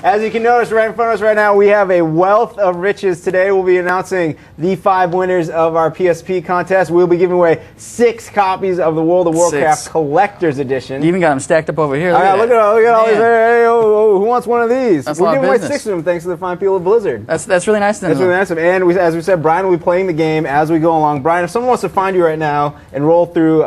As you can notice right in front of us right now, we have a wealth of riches. Today we'll be announcing the 5 winners of our PSP contest. We'll be giving away 6 copies of the World of Warcraft Collector's Edition. You even got them stacked up over here. Look at all these. Hey, who wants one of these? We're giving away 6 of them thanks to the fine people of Blizzard. That's really nice of them. That's really nice of them. And as we said, Brian will be playing the game as we go along. Brian, if someone wants to find you right now and roll through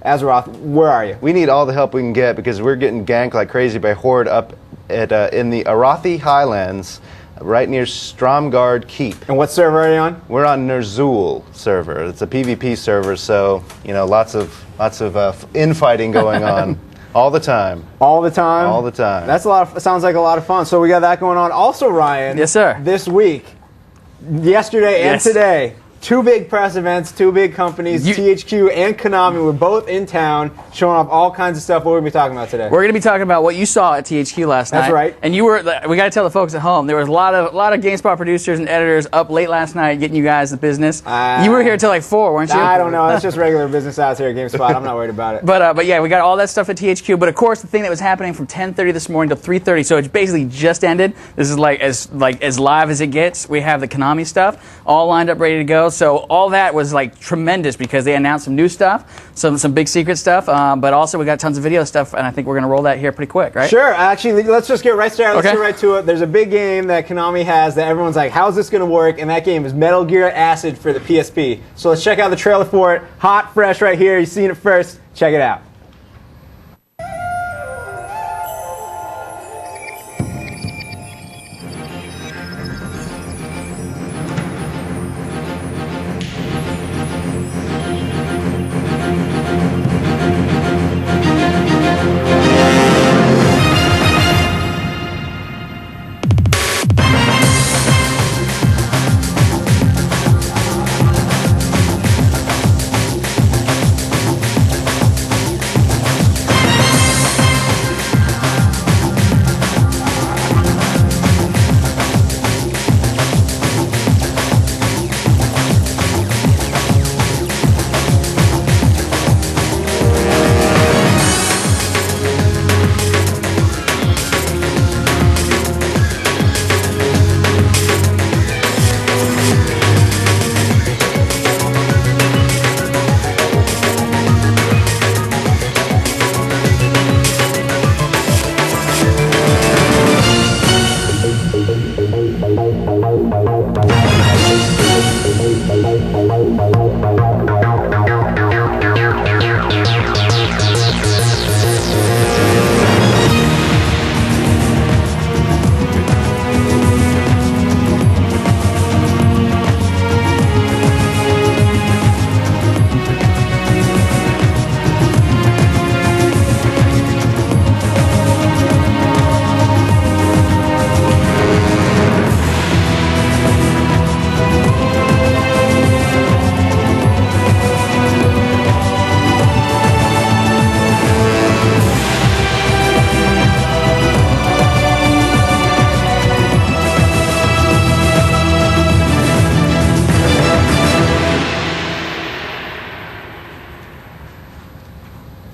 Azeroth, where are you? We need all the help we can get because we're getting ganked like crazy by Horde up at in the Arathi Highlands, right near Stromgarde Keep. And what server are you on? We're on Ner'zhul server. It's a PvP server, so lots of infighting going on all the time. All the time. All the time. That's a lot. Sounds like a lot of fun. So we got that going on. Also, Ryan. Yes, sir. This week, yesterday and today. 2 big press events, 2 big companies, THQ and Konami were both in town showing off all kinds of stuff. What we're going to be talking about today? We're going to be talking about what you saw at THQ last night. That's right. And we got to tell the folks at home, there was a lot of GameSpot producers and editors up late last night getting you guys the business. You were here till like 4, weren't you? I don't know. That's just regular business hours here at GameSpot. I'm not worried about it. But yeah, we got all that stuff at THQ. But of course, the thing that was happening from 10:30 this morning till 3:30, so it's basically just ended. This is as live as it gets. We have the Konami stuff all lined up, ready to go. So all that was like tremendous because they announced some new stuff, some big secret stuff, but also we got tons of video stuff, and I think we're going to roll that here pretty quick, right? Sure. Actually, let's just get right started. Let's get right to it. There's a big game that Konami has that everyone's like, how's this going to work? And that game is Metal Gear Acid for the PSP. So let's check out the trailer for it. Hot, fresh right here. You've seen it first. Check it out.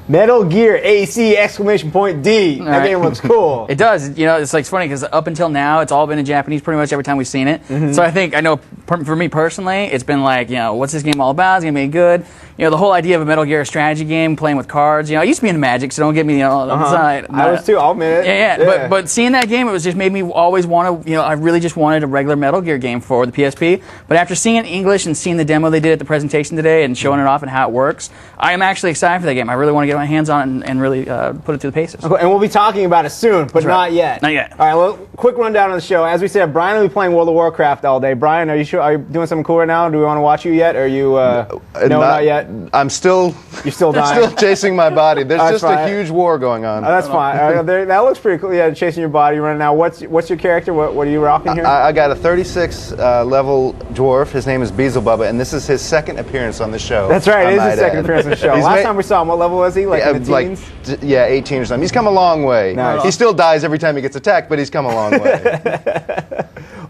Metal Gear AC exclamation point D. That game looks cool. It does. It's like it's funny because up until now, it's all been in Japanese pretty much every time we've seen it. So I know for me personally, it's been like, what's this game all about? It's going to be good. The whole idea of a Metal Gear strategy game, playing with cards. I used to be into Magic, so don't get me on the side. I was too, I'll admit it. Yeah. But seeing that game, it was just made me always want to, I really just wanted a regular Metal Gear game for the PSP. But after seeing it in English and seeing the demo they did at the presentation today and showing it off and how it works, I am actually excited for that game. I really want to get my hands on it and really put it through the paces. Okay, and we'll be talking about it soon, but not yet. Not yet. All right, well, quick rundown on the show. As we said, Brian will be playing World of Warcraft all day. Brian, are you sure? Are you doing something cool right now? Do we want to watch you yet? Or are you no, not yet? I'm still. You're still dying. Still chasing my body. There's just a huge war going on. That's fine. That looks pretty cool. Yeah, chasing your body running now. What's your character? What are you rocking here? I got a 36 level dwarf. His name is Beelzebubba, and this is his second appearance on the show. That's right. It is his second appearance on the show. Last time we saw him, what level was he? Like in the teens? 18 or something. He's come a long way. Nice. He still dies every time he gets attacked, but he's come a long way.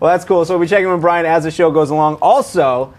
Well, that's cool. So we'll be checking with Brian as the show goes along. Also,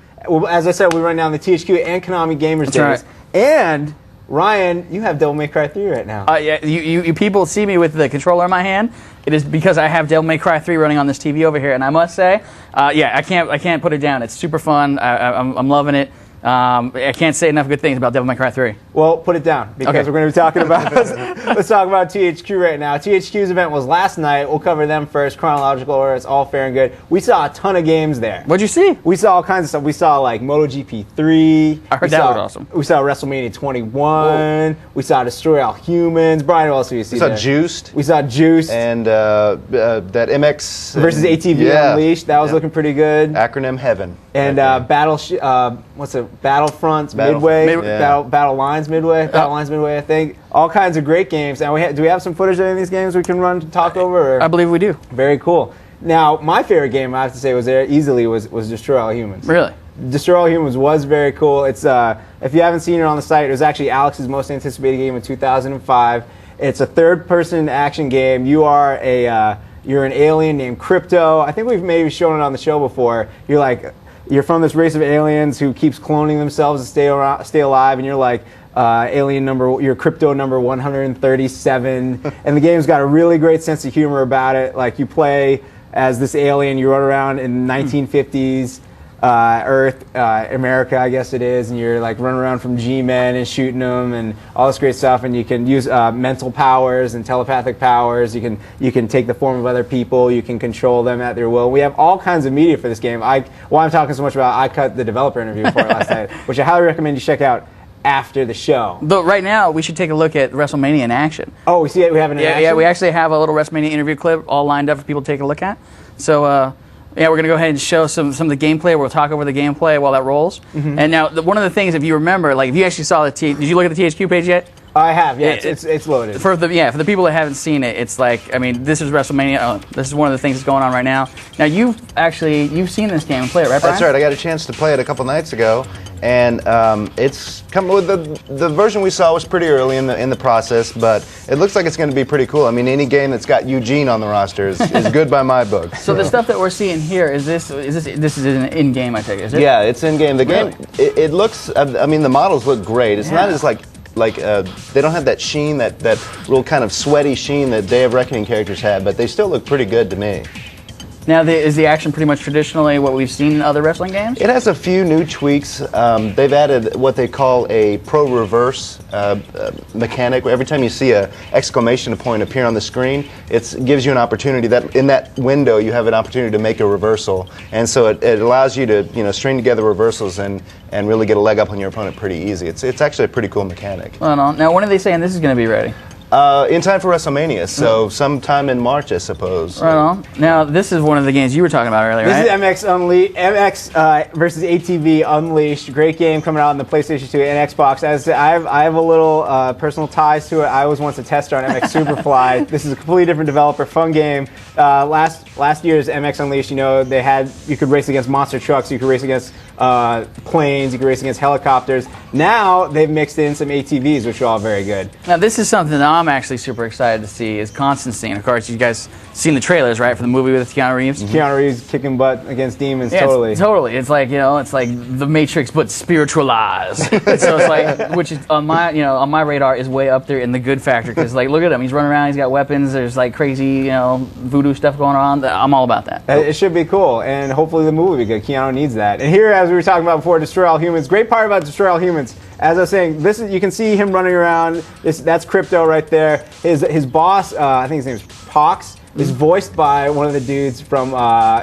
as I said, we run down the THQ and Konami Gamers Days. Right. And Ryan, you have Devil May Cry 3 right now. Yeah, you people see me with the controller in my hand. It is because I have Devil May Cry 3 running on this TV over here, and I must say, yeah, I can't put it down. It's super fun. I'm loving it. I can't say enough good things about Devil May Cry 3. Well, put it down, because we're going to be talking about, let's talk about THQ right now. THQ's event was last night. We'll cover them first, chronological order. It's all fair and good. We saw a ton of games there. What'd you see? We saw all kinds of stuff. We saw like MotoGP 3. I heard that was awesome. We saw WrestleMania 21. Whoa. We saw Destroy All Humans. Brian, what else did you see? We saw Juiced. We saw Juiced. And that MX versus ATV Unleashed. That was looking pretty good. Acronym Heaven. And Battlefronts Midway. Battle Lines Midway. Battle Lines Midway, I think. All kinds of great games. And do we have some footage of any of these games we can run to talk over? Or? I believe we do. Very cool. Now, my favorite game, I have to say, was there easily was Destroy All Humans. Really? Destroy All Humans was very cool. It's if you haven't seen it on the site, it was actually Alex's most anticipated game in 2005. It's a third-person action game. You are you're an alien named Crypto. I think we've maybe shown it on the show before. You're from this race of aliens who keeps cloning themselves to stay alive, and you're like you're Crypto number 137, and the game's got a really great sense of humor about it. Like, you play as this alien, you run around in 1950s Earth, America, I guess it is, and you're like running around from G-men and shooting them and all this great stuff, and you can use mental powers and telepathic powers. You can take the form of other people. You can control them at their will. We have all kinds of media for this game. Why I'm talking so much about, I cut the developer interview for it last night, which I highly recommend you check out after the show. But right now, we should take a look at WrestleMania in action. Oh, we see it? We have it in action? Yeah, we actually have a little WrestleMania interview clip all lined up for people to take a look at. So, yeah, we're going to go ahead and show some of the gameplay. We'll talk over the gameplay while that rolls. Mm-hmm. And now, one of the things, if you remember, like, if you actually saw did you look at the THQ page yet? I have, yeah. It's loaded. For the people that haven't seen it, it's like, I mean, this is WrestleMania. This is one of the things that's going on right now. Now, you've seen this game and play it, right, Brian? That's right. I got a chance to play it a couple nights ago, and it's come with the version we saw was pretty early in the process, but it looks like it's going to be pretty cool. I mean, any game that's got Eugene on the roster is good by my book. So the stuff that we're seeing here is this is in game, I take it, is it? Yeah, it's in game. The game it looks. I mean, the models look great. It's not as like they don't have that sheen, that real kind of sweaty sheen that Day of Reckoning characters had, but they still look pretty good to me. Now, is the action pretty much traditionally what we've seen in other wrestling games? It has a few new tweaks. They've added what they call a pro reverse mechanic. Every time you see an exclamation point appear on the screen, it gives you an opportunity that in that window you have an opportunity to make a reversal, and so it allows you to string together reversals and really get a leg up on your opponent pretty easy. It's actually a pretty cool mechanic. Now, when are they saying this is going to be ready? In time for WrestleMania, so sometime in March, I suppose. Right on. Now, this is one of the games you were talking about earlier, right? This is MX versus ATV Unleashed. Great game coming out on the PlayStation 2 and Xbox. As I have a little personal ties to it. I was once a tester on MX Superfly. This is a completely different developer. Fun game. Last year's MX Unleashed, you could race against monster trucks. You could race against planes. You could race against helicopters. Now they've mixed in some ATVs, which are all very good. Now, this is something that I'm actually super excited to see is Constantine. Of course, you guys seen the trailers, right, for the movie with Keanu Reeves? Mm-hmm. Keanu Reeves kicking butt against demons, yeah, totally. It's like, it's like The Matrix, but spiritualized. So it's like, which is on my radar is way up there in the good factor, because, like, look at him. He's running around, he's got weapons, there's, like, crazy, voodoo stuff going on. I'm all about that. It should be cool, and hopefully the movie will be good. Keanu needs that. And here, as we were talking about before, Destroy All Humans. Great part about Destroy All Humans, as I was saying, you can see him running around. That's Crypto right there. His boss, I think his name is Pox, is voiced by one of the dudes from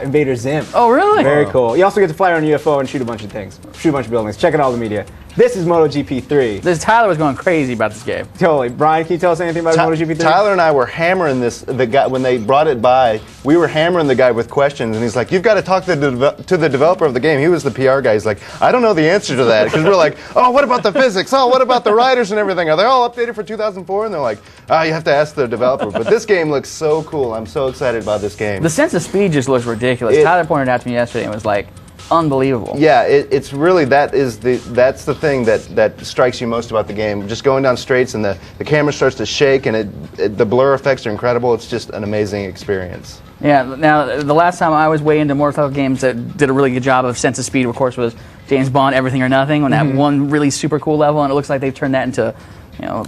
Invader Zim. Oh, really? Very cool. You also get to fly around a UFO and shoot a bunch of things. Shoot a bunch of buildings. Check out all the media. This is MotoGP 3. Tyler was going crazy about this game. Totally. Brian, can you tell us anything about MotoGP 3? Tyler and I were hammering the guy when they brought it by. We were hammering the guy with questions, and he's like, "You've got to talk to the developer of the game." He was the PR guy. He's like, "I don't know the answer to that," because we're like, "Oh, what about the physics? Oh, what about the riders and everything? Are they all updated for 2004?" And they're like, "Oh, you have to ask the developer." But this game looks so cool. I'm so excited about this game. The sense of speed just looks ridiculous. Tyler pointed out to me yesterday and was like, unbelievable. Yeah, it's really that's the thing that strikes you most about the game. Just going down straights and the camera starts to shake and the blur effects are incredible. It's just an amazing experience. Yeah. Now, the last time I was way into motorcycle games that did a really good job of sense of speed, of course, was James Bond Everything or Nothing on that one really super cool level, and it looks like they've turned that into,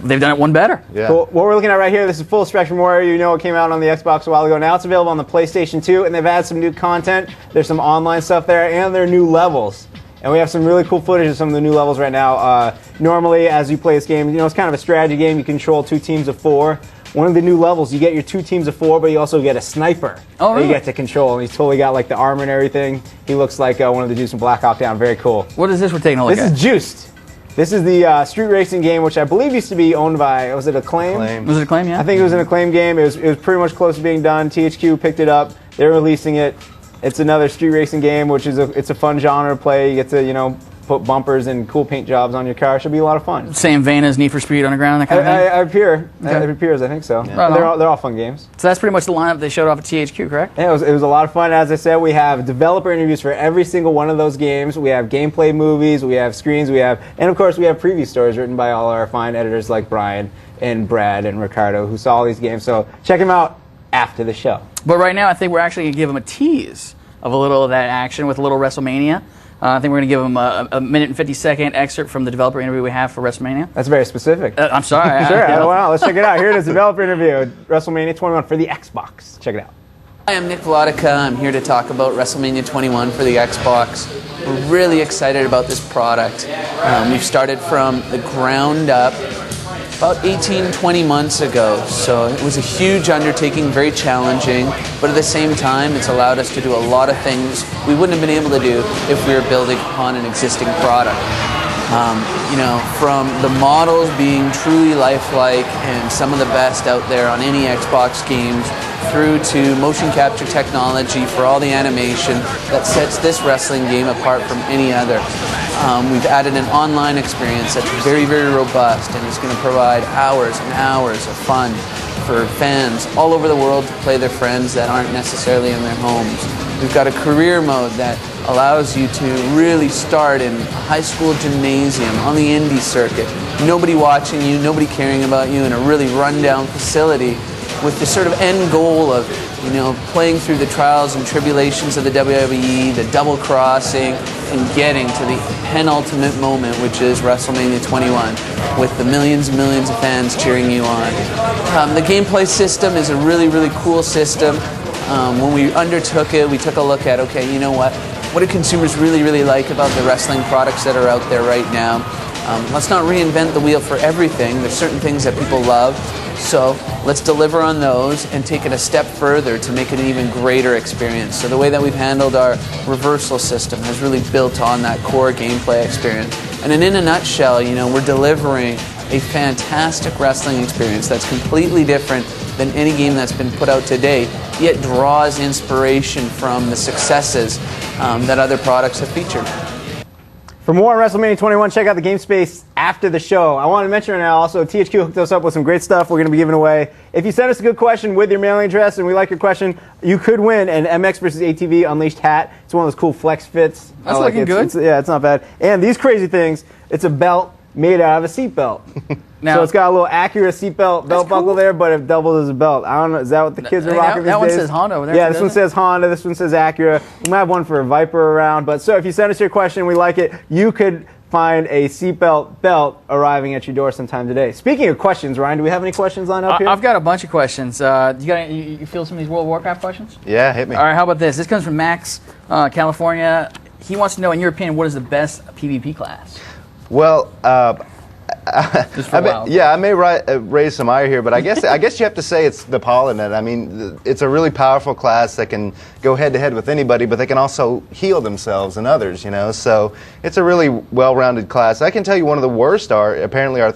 they've done it one better. Yeah. Cool. What we're looking at right here, this is Full Spectrum Warrior. You know it came out on the Xbox a while ago. Now it's available on the PlayStation 2, and they've added some new content. There's some online stuff there, and there are new levels. And we have some really cool footage of some of the new levels right now. Normally, as you play this game, it's kind of a strategy game. You control 2 teams of 4. One of the new levels, you get your 2 teams of 4, but you also get a sniper that you get to control. And he's totally got like the armor and everything. He looks like one of the dudes from Black Hawk Down. Very cool. What is this we're taking a look at? This is Juiced. This is the street racing game, which I believe used to be owned by, was it Acclaim? Was it Acclaim, yeah? I think it was an Acclaim game. It was pretty much close to being done. THQ picked it up. They're releasing it. It's another street racing game, which is it's a fun genre to play. You get to, put bumpers and cool paint jobs on your car. Should be a lot of fun. Same vein as Need for Speed Underground, that kind of thing? It appears, I think so. Yeah. Right they're all fun games. So that's pretty much the lineup they showed off at THQ, correct? Yeah, it was a lot of fun. As I said, we have developer interviews for every single one of those games. We have gameplay movies, we have screens, and of course we have preview stories written by all our fine editors like Brian and Brad and Ricardo who saw all these games. So check them out after the show. But right now I think we're actually going to give them a tease of a little of that action with a little WrestleMania. I think we're going to give them a minute and 50-second excerpt from the developer interview we have for WrestleMania. That's very specific. I'm sorry. Sure. Well, let's check it out. Here it is, developer interview, WrestleMania 21 for the Xbox. Check it out. Hi, I'm Nick Vladica. I'm here to talk about WrestleMania 21 for the Xbox. We're really excited about this product. We've started from the ground up about 18-20 months ago, so it was a huge undertaking, very challenging, but at the same time it's allowed us to do a lot of things we wouldn't have been able to do if we were building upon an existing product. From the models being truly lifelike and some of the best out there on any Xbox games, through to motion capture technology for all the animation that sets this wrestling game apart from any other. We've added an online experience that's very, very robust and is going to provide hours and hours of fun for fans all over the world to play their friends that aren't necessarily in their homes. We've got a career mode that allows you to really start in a high school gymnasium on the indie circuit. Nobody watching you, nobody caring about you, in a really rundown facility with the sort of end goal of playing through the trials and tribulations of the WWE, the double crossing, and getting to the penultimate moment, which is WrestleMania 21, with the millions and millions of fans cheering you on. The gameplay system is a really, really cool system. When we undertook it, we took a look at, okay, you know what do consumers really, really like about the wrestling products that are out there right now? Let's not reinvent the wheel for everything. There's certain things that people love. So let's deliver on those and take it a step further to make it an even greater experience. So the way that we've handled our reversal system has really built on that core gameplay experience. And in a nutshell, we're delivering a fantastic wrestling experience that's completely different than any game that's been put out to date, yet draws inspiration from the successes that other products have featured. For more on WrestleMania 21, check out the Game Space after the show. I want to mention right now also, THQ hooked us up with some great stuff we're going to be giving away. If you send us a good question with your mailing address and we like your question, you could win an MX vs. ATV Unleashed hat. It's one of those cool flex fits. That's looking good. It's not bad. And these crazy things, it's a belt made out of a seatbelt. So it's got a little Acura seatbelt belt buckle there, but it doubles as a belt. I don't know, is that what the kids are rocking these days? That one says Honda over there. Yeah, this one says Honda, this one says Acura. We might have one for a Viper around, but so if you send us your question and we like it, you could find a seatbelt belt arriving at your door sometime today. Speaking of questions, Ryan, do we have any questions lined up here? I've got a bunch of questions. You feel some of these World of Warcraft questions? Yeah, hit me. All right, how about this? This comes from Max, California. He wants to know, in your opinion, what is the best PvP class? Well, I may raise some ire here, but I guess you have to say it's the Paladin. I mean, it's a really powerful class that can go head to head with anybody, but they can also heal themselves and others. So it's a really well-rounded class. I can tell you one of the worst are apparently our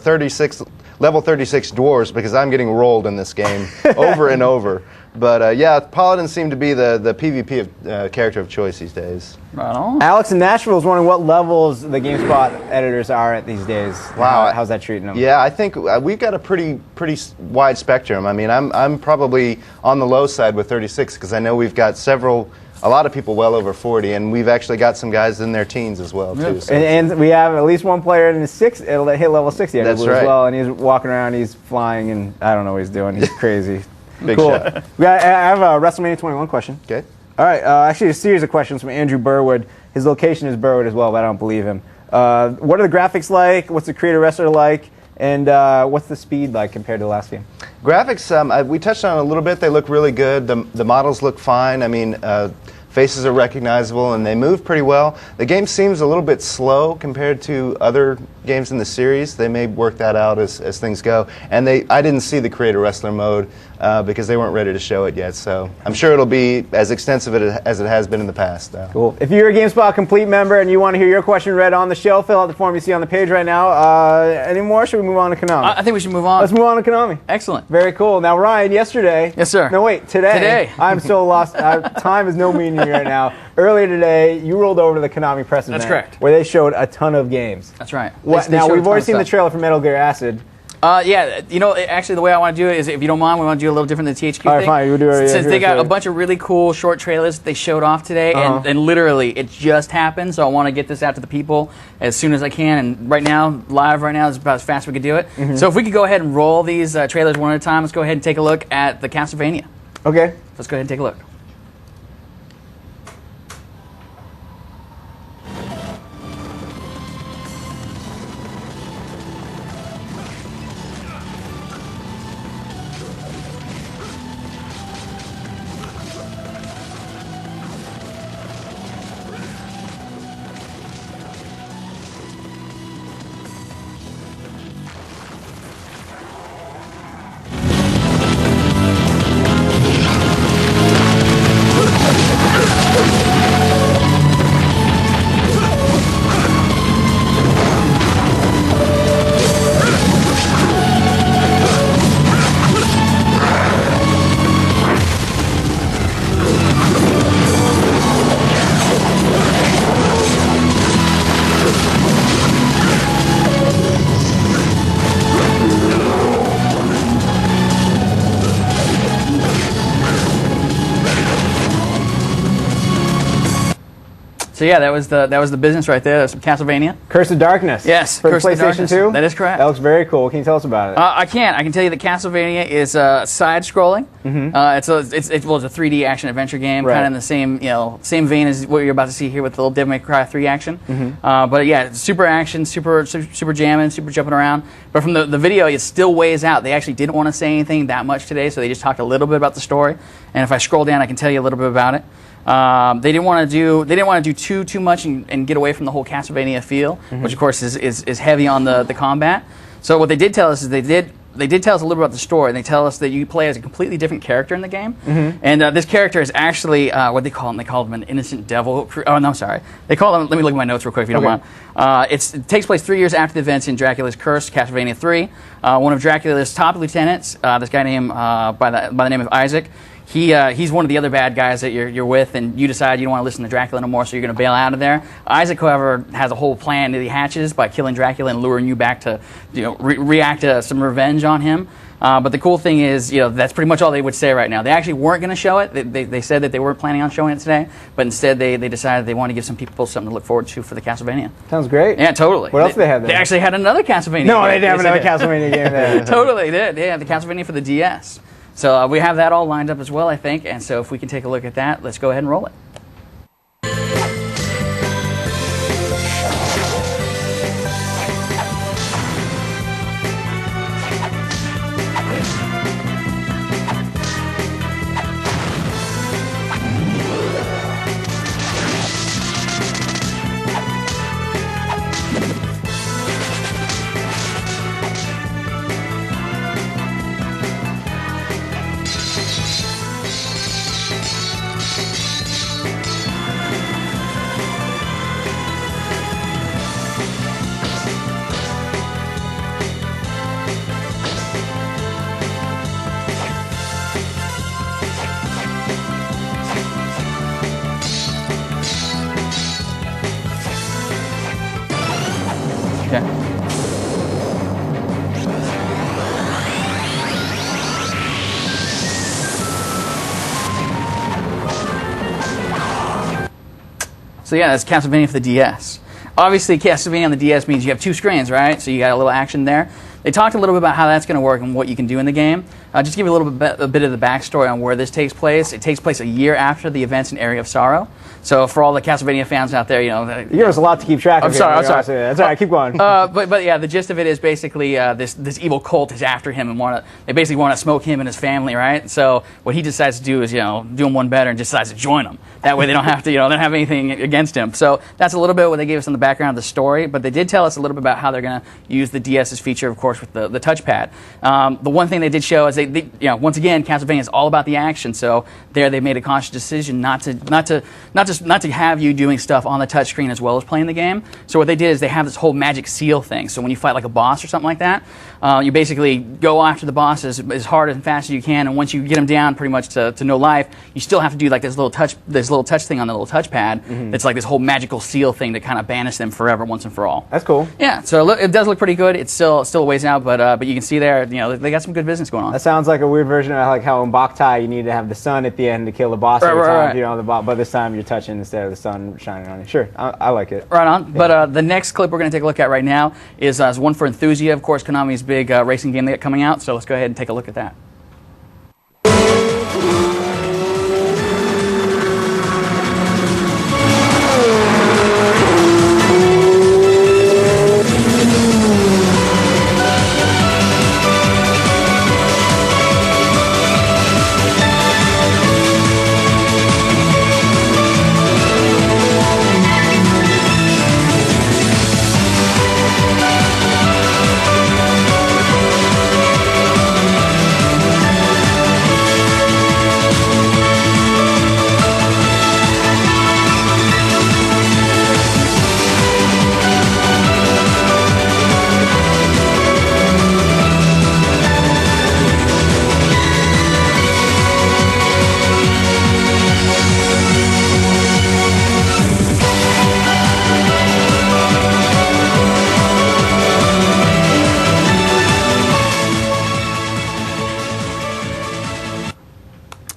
level 36 dwarves, because I'm getting rolled in this game over and over. But Paladins seem to be the PvP character of choice these days. Right on. Alex in Nashville is wondering what levels the GameSpot editors are at these days. Wow, how's that treating them? Yeah, I think we've got a pretty wide spectrum. I mean, I'm probably on the low side with 36 because I know we've got a lot of people well over 40, and we've actually got some guys in their teens as well too. So. And we have at least one player in the it'll hit level 60 That's as right. well, and he's walking around, he's flying, and I don't know what he's doing. He's crazy. Big cool. shot. I have a WrestleMania 21 question. Okay. All right, actually a series of questions from Andrew Burwood. His location is Burwood as well, but I don't believe him. What are the graphics like? What's the creator wrestler like? And what's the speed like compared to the last game? Graphics, we touched on it a little bit. They look really good. The models look fine. I mean, faces are recognizable and they move pretty well. The game seems a little bit slow compared to other games in the series. They may work that out as things go. And I didn't see the creator wrestler mode because they weren't ready to show it yet. So I'm sure it'll be as extensive as it has been in the past. Cool. If you're a GameSpot Complete member and you want to hear your question read on the show, fill out the form you see on the page right now. Any more? Should we move on to Konami? I think we should move on. Let's move on to Konami. Excellent. Very cool. Now, Ryan, yesterday. Yes, sir. No, wait, today. Today. I'm so lost. Time is no meaning right now. Earlier today, you rolled over to the Konami press event. That's correct. Where they showed a ton of games. That's right. Now, we've already seen the trailer for Metal Gear Acid. Yeah, you know, actually, the way I want to do it is, if you don't mind, we want to do a little different than the THQ All right, thing. fine. We'll do it. Since they got a bunch of really cool short trailers they showed off today, and literally, it just happened, so I want to get this out to the people as soon as I can, and right now, live right now, is about as fast as we could do it. So if we could go ahead and roll these trailers one at a time, let's go ahead and take a look at the Castlevania. Okay. Let's go ahead and take a look. So yeah, that was the business right there. That's some Castlevania. Curse of Darkness. Yes, For Curse the of PlayStation Darkness. 2? That is correct. That looks very cool. Can you tell us about it? I can tell you that Castlevania is side-scrolling. It's a 3D action adventure game, Right. kind of in the same vein as what you're about to see here with the little Devil May Cry 3 action. But yeah, it's super action, super jamming, super jumping around. But from the video, it still weighs out. They actually didn't want to say anything that much today, so they just talked a little bit about the story. And if I scroll down, I can tell you a little bit about it. They didn't want to do too much and get away from the whole Castlevania feel, which of course is heavy on the combat. So what they did tell us is they did tell us a little about the story, and they tell us that you play as a completely different character in the game. And this character is actually what they call him. They call him an innocent devil. Oh no, sorry. They call him. Let me look at my notes real quick if you don't mind. It takes place 3 years after the events in Dracula's Curse, Castlevania 3. One of Dracula's top lieutenants, this guy named by the name of Isaac. He's one of the other bad guys that you're with, and you decide you don't want to listen to Dracula no more, so you're going to bail out of there. Isaac, however, has a whole plan that he hatches by killing Dracula and luring you back to react to some revenge on him. But the cool thing is, that's pretty much all they would say right now. They actually weren't going to show it. They said that they weren't planning on showing it today, but instead they decided they wanted to give some people something to look forward to for the Castlevania. Sounds great. Yeah, totally. What else did they have there? They actually had another Castlevania No, game. they didn't have another Castlevania game there. Totally, they did. Yeah, the Castlevania for the DS. So we have that all lined up as well, I think. And so if we can take a look at that, let's go ahead and roll it. Okay. So yeah, that's Castlevania for the DS. Obviously, Castlevania on the DS means you have two screens, right? So you got a little action there. they talked a little bit about how that's going to work and what you can do in the game. Just give you a bit of the backstory on where this takes place. It takes place a year after the events in Area of Sorrow. So for all the Castlevania fans out there, you give us a lot to keep track of. I'm sorry. That's all right. Keep going. But yeah, the gist of it is basically this evil cult is after him and they basically want to smoke him and his family, right? So what he decides to do is do him one better and just decides to join them. That way they don't have to they don't have anything against him. So that's a little bit what they gave us on the background of the story. But they did tell us a little bit about how they're going to use the DS's feature, of course, with the touchpad. The one thing they did show is they once again, Castlevania is all about the action. So there they made a conscious decision not to have you doing stuff on the touchscreen as well as playing the game. So what they did is they have this whole magic seal thing. So when you fight like a boss or something like that, you basically go after the boss as hard and fast as you can, and once you get them down pretty much to no life, you still have to do like this little touch thing on the little touchpad. It's like this whole magical seal thing to kind of banish them forever once and for all. That's cool. Yeah, so it does look pretty good. It's still a ways out, but you can see there, they got some good business going on. That sounds like a weird version of like how in Boktai you need to have the sun at the end to kill the boss every time. Right. But this time you're touching instead of the sun shining on you. Sure, I like it. Right on. Yeah. But the next clip we're going to take a look at right now is one for Enthusia, of course, Konami's big racing game they got coming out. So let's go ahead and take a look at that.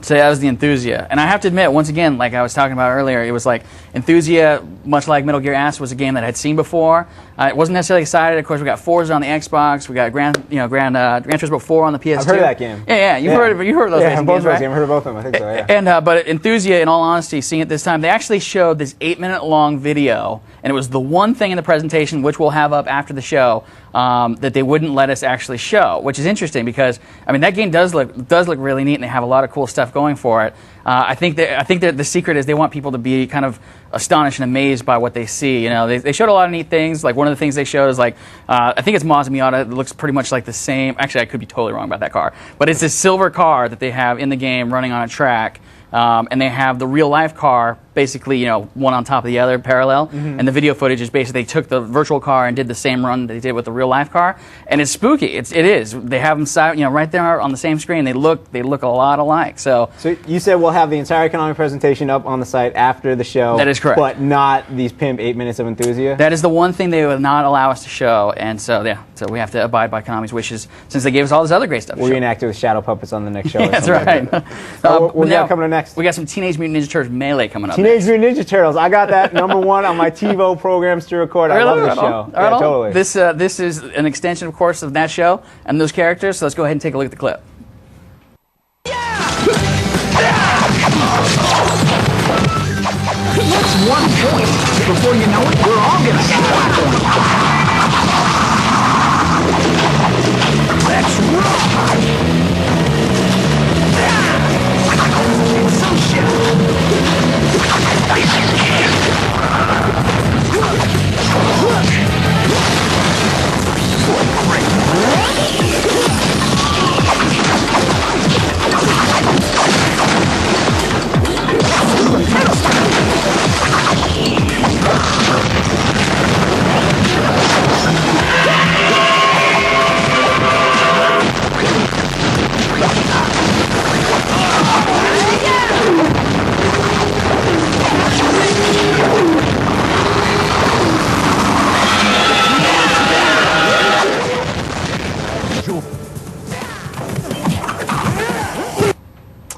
So that was the Enthusia. And I have to admit, once again, like I was talking about earlier, it was like Enthusia, much like Metal Gear Acid, was a game that I had seen before. I wasn't necessarily excited. Of course, we got Forza on the Xbox. We got Gran Turismo 4 on the PS2. I've heard of that game. Yeah. You've heard of those games, right? Yeah, I've heard of both of them. I think so, yeah. And but Enthusia, in all honesty, seeing it this time, they actually showed this 8-minute-long video, and it was the one thing in the presentation, which we'll have up after the show, that they wouldn't let us actually show, which is interesting because that game does look really neat, and they have a lot of cool stuff going for it. I think that the secret is they want people to be kind of astonished and amazed by what they see. They showed a lot of neat things. Like one of the things they showed is like I think it's Mazda Miata. It looks pretty much like the same. Actually, I could be totally wrong about that car, but it's this silver car that they have in the game running on a track. And they have the real life car basically, one on top of the other parallel. And the video footage is basically they took the virtual car and did the same run they did with the real life car. And it's spooky. It is. They have them right there on the same screen. They look a lot alike. So you said we'll have the entire Konami presentation up on the site after the show. That is correct. But not these pimp 8 minutes of Enthusia? That is the one thing they would not allow us to show. And so we have to abide by Konami's wishes since they gave us all this other great stuff. We'll reenact it with shadow puppets on the next show. Yeah, that's right. What we got coming up next? We got some Teenage Mutant Ninja Turtles Melee coming up. Teenage Mutant Ninja Turtles. I got that #1 on my TiVo programs to record. I love this show. Yeah, totally. This is an extension, of course, of that show and those characters. So let's go ahead and take a look at the clip. What's 1 point? Before you know it, we're all gonna get 1 point. Let's rock! Some shit.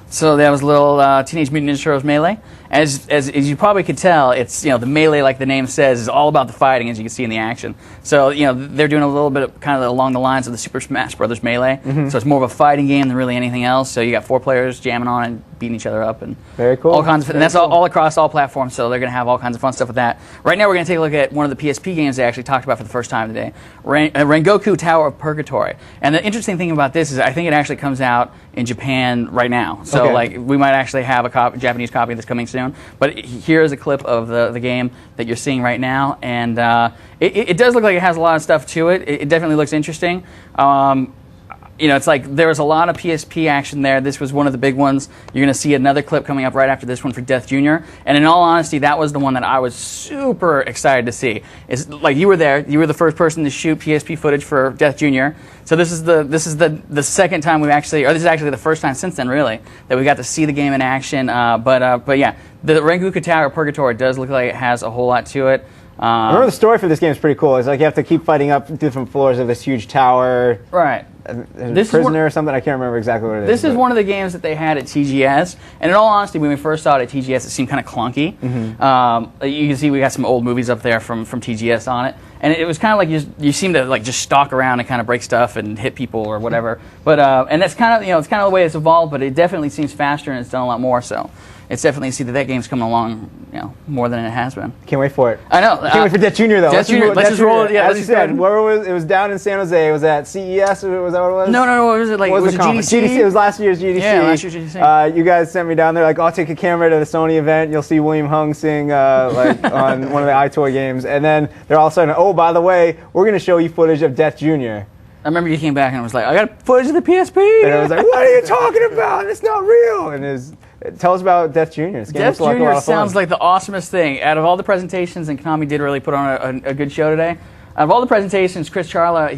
So that was a little Teenage Mutant Ninja Turtles Melee. As you probably could tell, it's the melee, like the name says, is all about the fighting, as you can see in the action. So they're doing a little bit of kind of along the lines of the Super Smash Brothers Melee. So it's more of a fighting game than really anything else. So you got 4 players jamming on and beating each other up, and very cool. All kinds of, and that's all across all platforms. So they're going to have all kinds of fun stuff with that. Right now, we're going to take a look at one of the PSP games they actually talked about for the first time today, Rengoku Tower of Purgatory. And the interesting thing about this is I think it actually comes out in Japan right now. So like we might actually have a Japanese copy that's coming soon. But here is a clip of the game that you're seeing right now, and it does look like it has a lot of stuff to it. It definitely looks interesting. It's like there was a lot of PSP action there. This was one of the big ones. You're going to see another clip coming up right after this one for Death Jr. And in all honesty, that was the one that I was super excited to see. It's like you were there. You were the first person to shoot PSP footage for Death Jr. So this is the second time we've actually, or this is actually the first time since then, really, that we got to see the game in action. But yeah, the Rengoku Tower of Purgatory does look like it has a whole lot to it. I remember the story for this game is pretty cool. It's like you have to keep fighting up different floors of this huge tower. Right. This prisoner or something. I can't remember exactly what it is. This is one of the games that they had at TGS. And in all honesty, when we first saw it at TGS, it seemed kind of clunky. You can see we got some old movies up there from TGS on it. And it was kind of like you seem to like just stalk around and kind of break stuff and hit people or whatever. But and that's kind of it's kind of the way it's evolved. But it definitely seems faster and it's done a lot more. So it's definitely see that game's coming along more than it has been. Can't wait for it. I know. Can't wait for Death Jr. though. Death Jr. Let's just roll it. Yeah, as you said, where was it? Was down in San Jose. It was at CES. Was that what it was? No. What was it like? What was it GDC? GDC. It was last year's GDC. Yeah, last year's GDC. You guys sent me down there. Like, I'll take a camera to the Sony event. You'll see William Hung sing like on one of the iToy games, and then they're all of a sudden, oh, by the way, we're going to show you footage of Death Jr. I remember you came back and was like, I got footage of the PSP. And I was like, what are you talking about? It's not real. And tell us about Death Jr. This game Death like Jr. sounds like the awesomest thing. Out of all the presentations, and Konami did really put on a good show today. Out of all the presentations, Chris Charla,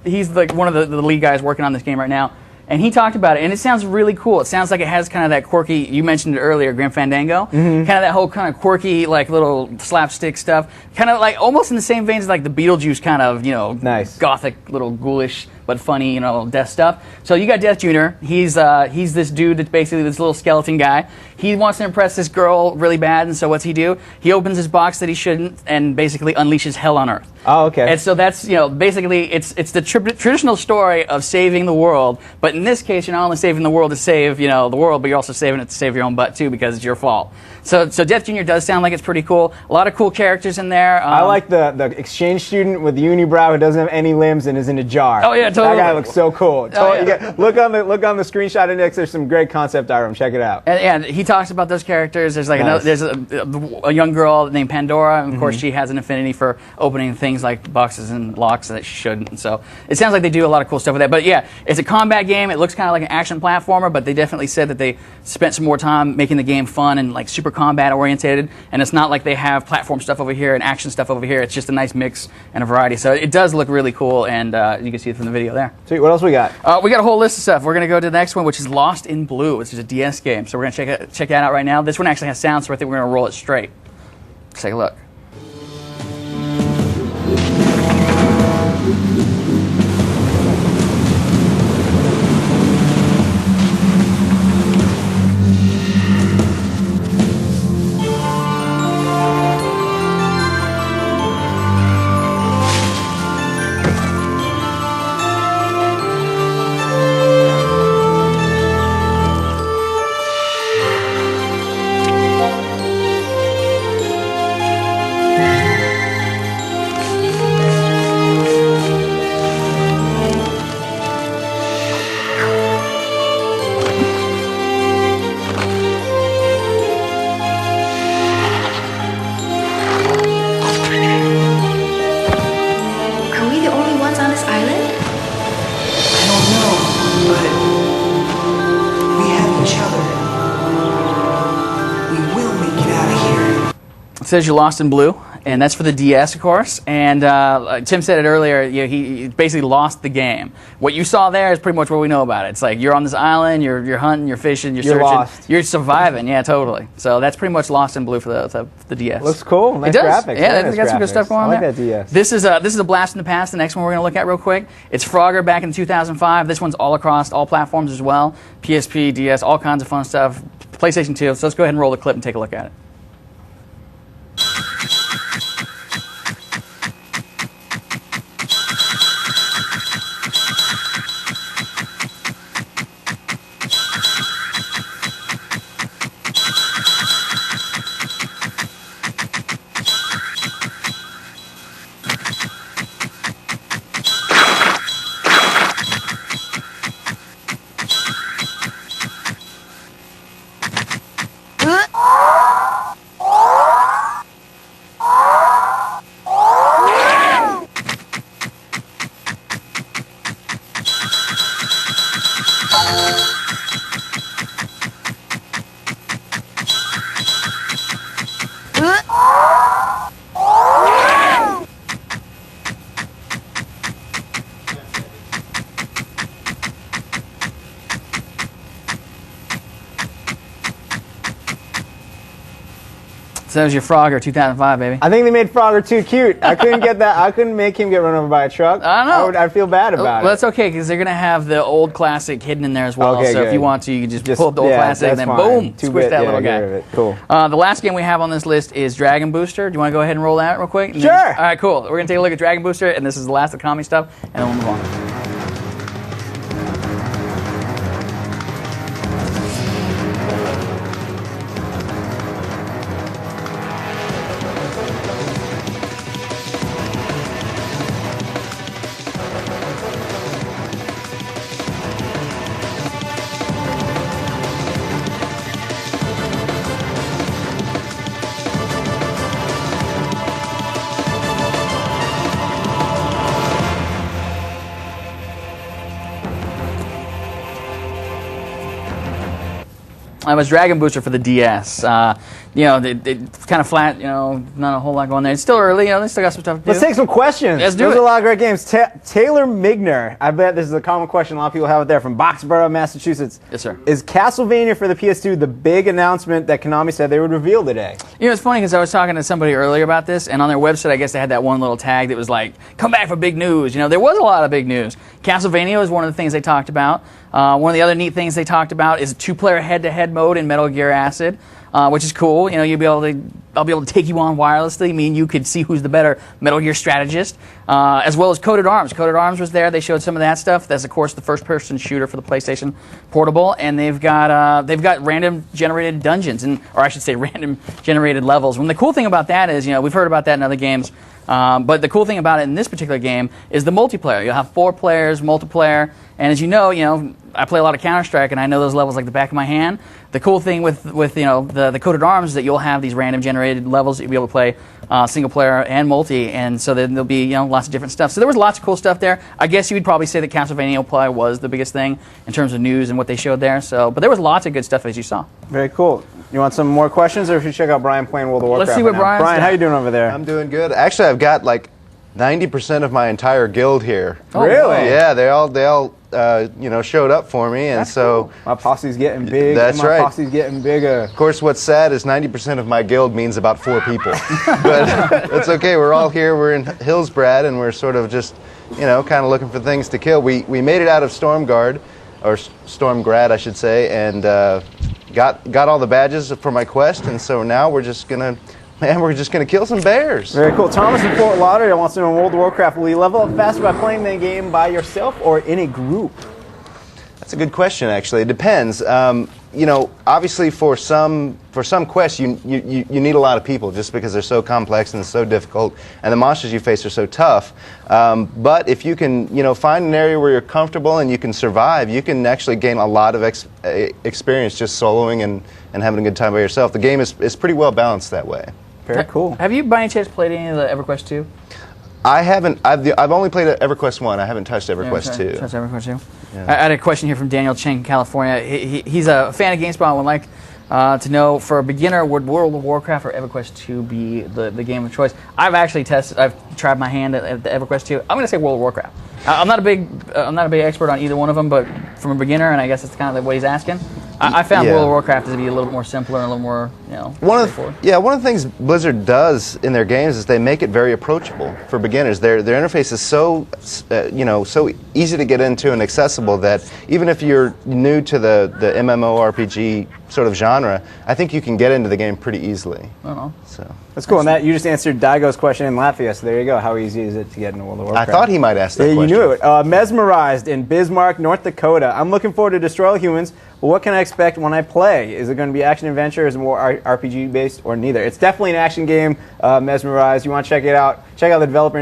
he's like one of the lead guys working on this game right now. And he talked about it, and it sounds really cool. It sounds like it has kind of that quirky, you mentioned it earlier, Grim Fandango. Kind of that whole kind of quirky, like little slapstick stuff. Kind of like almost in the same veins as like the Beetlejuice kind of, nice. Gothic, little ghoulish, but funny, death stuff. So you got Death Jr. He's this dude that's basically this little skeleton guy. He wants to impress this girl really bad, and so what's he do? He opens his box that he shouldn't and basically unleashes hell on Earth. Oh, okay. And so that's, basically it's the traditional story of saving the world, but in this case, you're not only saving the world to save, the world, but you're also saving it to save your own butt too, because it's your fault. So Death Jr. does sound like it's pretty cool. A lot of cool characters in there. I like the exchange student with the unibrow who doesn't have any limbs and is in a jar. Oh yeah, totally. That guy looks so cool. Yeah. Look on the screenshot index. There's some great concept art. Check it out. And he talks about those characters. There's like nice. there's a young girl named Pandora, and of course she has an affinity for opening things like boxes and locks that she shouldn't. And so it sounds like they do a lot of cool stuff with that. But yeah, it's a combat game. It looks kind of like an action platformer, but they definitely said that they spent some more time making the game fun and like super combat oriented. And it's not like they have platform stuff over here and action stuff over here. It's just a nice mix and a variety. So it does look really cool, and you can see it from the video there. Sweet. What else we got? We got a whole list of stuff. We're going to go to the next one, which is Lost in Blue, which is a DS game. So we're going to check that out right now. This one actually has sound, so I think we're going to roll it straight. Let's take a look. Says you're Lost in Blue, and that's for the DS, of course. And Tim said it earlier. He basically lost the game. What you saw there is pretty much what we know about it. It's like you're on this island, you're hunting, you're fishing, you're searching, lost. You're surviving. Yeah, totally. So that's pretty much Lost in Blue for the DS. Looks cool. Nice it does. graphics. Yeah, nice they got some good graphics. stuff going on I like there. that DS. This is a blast in the past. The next one we're going to look at real quick. It's Frogger back in 2005. This one's all across all platforms as well. PSP, DS, all kinds of fun stuff. PlayStation 2. So let's go ahead and roll the clip and take a look at it. So that was your Frogger 2005, baby. I think they made Frogger too cute. I couldn't get that. I couldn't make him get run over by a truck. I don't know. I'd feel bad about Well, it. that's okay, because they're going to have the old classic hidden in there as well. Okay, so if good. you want to, you can just pull up the old classic and then boom, squish that little guy. Get rid of it. Cool. The last game we have on this list is Dragon Booster. Do you want to go ahead and roll that real quick? Sure. All right, cool. We're going to take a look at Dragon Booster, and this is the last of the Konami stuff, and then we'll move on. It was Dragon Booster for the DS. You know, it's kind of flat. You know, not a whole lot going there. It's still early. You know, they still got some stuff to do. Let's take some questions. Let's do There's it. a lot of great games. Taylor Migner. I bet this is a common question. A lot of people have it there from Boxborough, Massachusetts. Yes, sir. Is Castlevania for the PS2 the big announcement that Konami said they would reveal today? You know, it's funny because I was talking to somebody earlier about this, and on their website, I guess they had that one little tag that was like, "Come back for big news." You know, there was a lot of big news. Castlevania was one of the things they talked about. One of the other neat things they talked about is a 2-player head-to-head mode in Metal Gear Acid, which is cool. You know, I'll be able to take you on wirelessly. I mean, you could see who's the better Metal Gear strategist, as well as Coded Arms. Coded Arms was there. They showed some of that stuff. That's of course the first-person shooter for the PlayStation Portable, and they've got random generated dungeons, or I should say, random generated levels. And the cool thing about that is, you know, we've heard about that in other games. But the cool thing about it in this particular game is the multiplayer. You'll have 4 players, multiplayer, and as you know, I play a lot of Counter-Strike, and I know those levels like the back of my hand. The cool thing with you know the Coded Arms is that you'll have these random generated levels that you'll be able to play single player and multi, and so then there'll be lots of different stuff. So there was lots of cool stuff there. I guess you would probably say that Castlevania probably was the biggest thing in terms of news and what they showed there. So, but there was lots of good stuff as you saw. Very cool. You want some more questions, or should you check out Brian playing World of Warcraft? Let's see what right now? Brian's Brian, doing. how you doing over there? I'm doing good. Actually, I've got like 90% of my entire guild here. Oh, really? Yeah, they all showed up for me, and That's so cool. My posse's getting big. That's and my right. posse's getting bigger. Of course, what's sad is 90% of my guild means about 4 people. But it's okay. We're all here. We're in Hillsbrad, and we're sort of just, kind of looking for things to kill. We made it out of Stormguard, or Stormgrad, I should say, and got all the badges for my quest. And so now we're just gonna kill some bears. Very cool. Thomas in Fort Lauderdale wants to know in World of Warcraft, will you level up faster by playing the game by yourself or in a group? That's a good question, actually. It depends. Obviously for some quests, you need a lot of people just because they're so complex and so difficult, and the monsters you face are so tough. But if you can, find an area where you're comfortable and you can survive, you can actually gain a lot of experience just soloing and having a good time by yourself. The game is pretty well balanced that way. Very cool. Have you by any chance played any of the EverQuest 2? I haven't. I've only played EverQuest 1. I haven't touched EverQuest 2. Touched EverQuest 2. Yeah. I had a question here from Daniel Cheng in California. He's a fan of GameSpot and would like to know, for a beginner, would World of Warcraft or EverQuest 2 be the game of choice? I've tried my hand at the EverQuest 2. I'm going to say World of Warcraft. I'm not a big expert on either one of them, but from a beginner, and I guess it's kind of what he's asking. I found Yeah. World of Warcraft to be a little bit more simpler and a little more, straightforward. One of the things Blizzard does in their games is they make it very approachable for beginners. Their interface is so so easy to get into and accessible that even if you're new to the MMORPG sort of genre, I think you can get into the game pretty easily. So that's cool. And that you just answered Daigo's question in Latvia. So there you go. How easy is it to get into World of Warcraft? I thought he might ask that question. You knew it. Mesmerized in Bismarck, North Dakota. I'm looking forward to Destroy All Humans. But what can I expect when I play? Is it going to be action adventure? Is it more RPG based, or neither? It's definitely an action game. Mesmerized. You want to check it out? Check out the developer.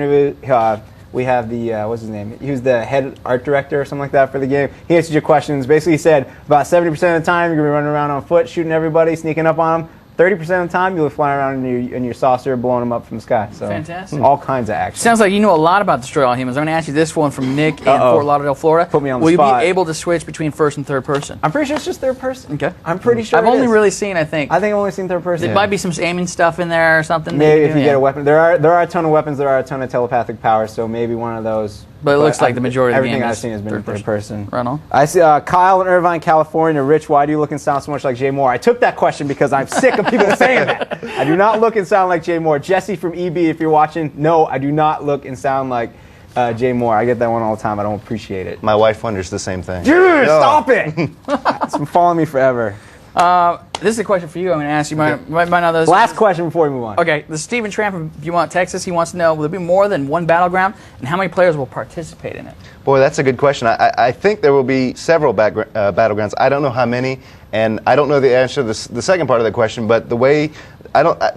We have the, what's his name? He was the head art director or something like that for the game. He answered your questions. Basically, he said about 70% of the time you're going to be running around on foot, shooting everybody, sneaking up on them. 30% of the time you'll be flying around in your saucer, blowing them up from the sky. So fantastic. All kinds of action. Sounds like you know a lot about Destroy All Humans. I'm going to ask you this one from Nick in Fort Lauderdale, Florida. Put me on the Will spot. you be able to switch between first and third person? I'm pretty sure it's just third person. Okay. I'm pretty sure I've only really seen, I think I've only seen third person. there might be some aiming stuff in there or something. Maybe if you get a weapon. There are a ton of weapons. There are a ton of telepathic powers. So maybe one of those. But it looks like the majority of the game everything I've is seen has been third third person. Right on. I see Kyle in Irvine, California. Rich, why do you look and sound so much like Jay Moore? I took that question because I'm sick of people saying that. I do not look and sound like Jay Moore. Jesse from EB, if you're watching, no, I do not look and sound like Jay Moore. I get that one all the time. I don't appreciate it. My wife wonders the same thing. Dude, stop it! It's been following me forever. This is a question for you. I'm going to ask you. Might know those. Last question before we move on. Okay, this is Stephen Tramp from Beaumont, Texas. He wants to know, will there be more than one battleground, and how many players will participate in it? Boy, that's a good question. I think there will be several battlegrounds. I don't know how many, and I don't know the answer to the second part of the question, but the way...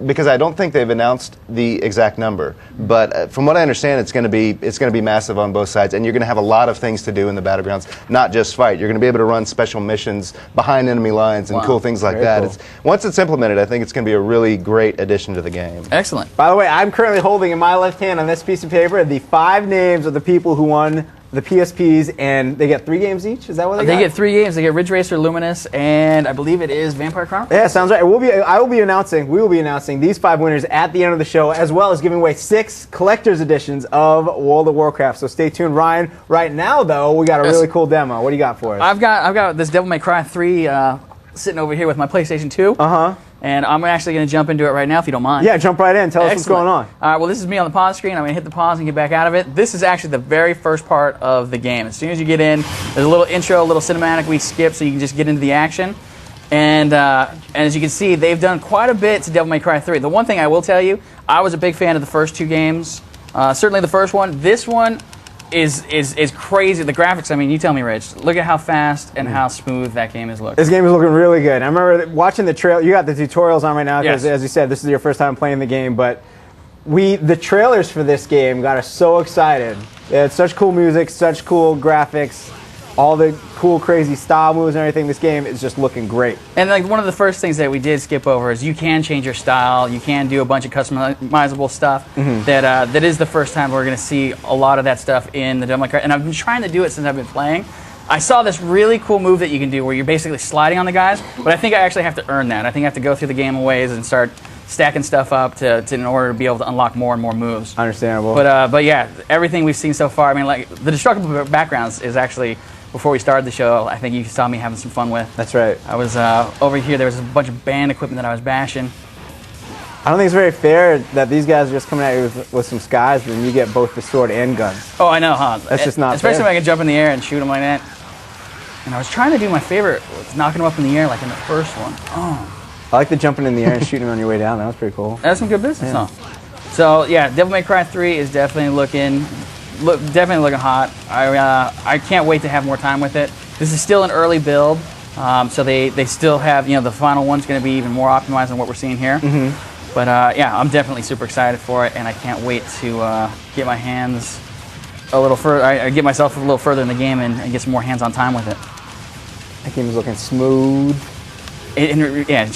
because I don't think they've announced the exact number, but from what I understand, it's going to be massive on both sides, and you're going to have a lot of things to do in the battlegrounds, not just fight. You're going to be able to run special missions behind enemy lines and cool things like that. Cool. Once it's implemented, I think it's going to be a really great addition to the game. Excellent. By the way, I'm currently holding in my left hand on this piece of paper the 5 names of the people who won the PSPs, and they get 3 games each. Is that what they got? They get 3 games. They get Ridge Racer, Luminous, and I believe it is Vampire Chronicles. Yeah, sounds right. We will be announcing these 5 winners at the end of the show, as well as giving away 6 collector's editions of World of Warcraft. So stay tuned, Ryan. Right now, though, we got a really cool demo. What do you got for us? I've got this Devil May Cry 3 sitting over here with my PlayStation 2. And I'm actually going to jump into it right now, if you don't mind. Yeah, jump right in. Tell us what's going on. All right, well, this is me on the pause screen. I'm going to hit the pause and get back out of it. This is actually the very first part of the game. As soon as you get in, there's a little intro, a little cinematic we skip so you can just get into the action. And as you can see, they've done quite a bit to Devil May Cry 3. The one thing I will tell you, I was a big fan of the first 2 games. Certainly the first one. This one is crazy. The graphics, I mean, you tell me, Rich. Look at how fast and how smooth that game is looking. This game is looking really good. I remember watching the trailer. You got the tutorials on right now because, Yes. as you said, this is your first time playing the game. But the trailers for this game got us so excited. It had such cool music, such cool graphics, all the cool, crazy style moves and everything. This game is just looking great. And like one of the first things that we did skip over is you can change your style. You can do a bunch of customizable stuff. That is the first time we're going to see a lot of that stuff in the Devil May Cry. And I've been trying to do it since I've been playing. I saw this really cool move that you can do where you're basically sliding on the guys, but I think I actually have to earn that. I think I have to go through the game a ways and start stacking stuff up in order to be able to unlock more and more moves. Understandable. But yeah, everything we've seen so far, I mean, like the destructible backgrounds is actually, before we started the show, I think you saw me having some fun with. That's right. I was over here, there was a bunch of band equipment that I was bashing. I don't think it's very fair that these guys are just coming at you with some skies and you get both the sword and guns. Oh, I know, huh? That's just not Especially fair. when I can jump in the air and shoot them like that. And I was trying to do my favorite, knocking them up in the air like in the first one. Oh. I like the jumping in the air and shooting them on your way down. That was pretty cool. That's some good business, huh? So yeah, Devil May Cry 3 is definitely looking hot. I can't wait to have more time with it. This is still an early build, so they still have, the final one's going to be even more optimized than what we're seeing here. But yeah, I'm definitely super excited for it, and I can't wait to get my hands a little further. I get myself a little further in the game and get some more hands-on time with it. That game is looking smooth. Yeah,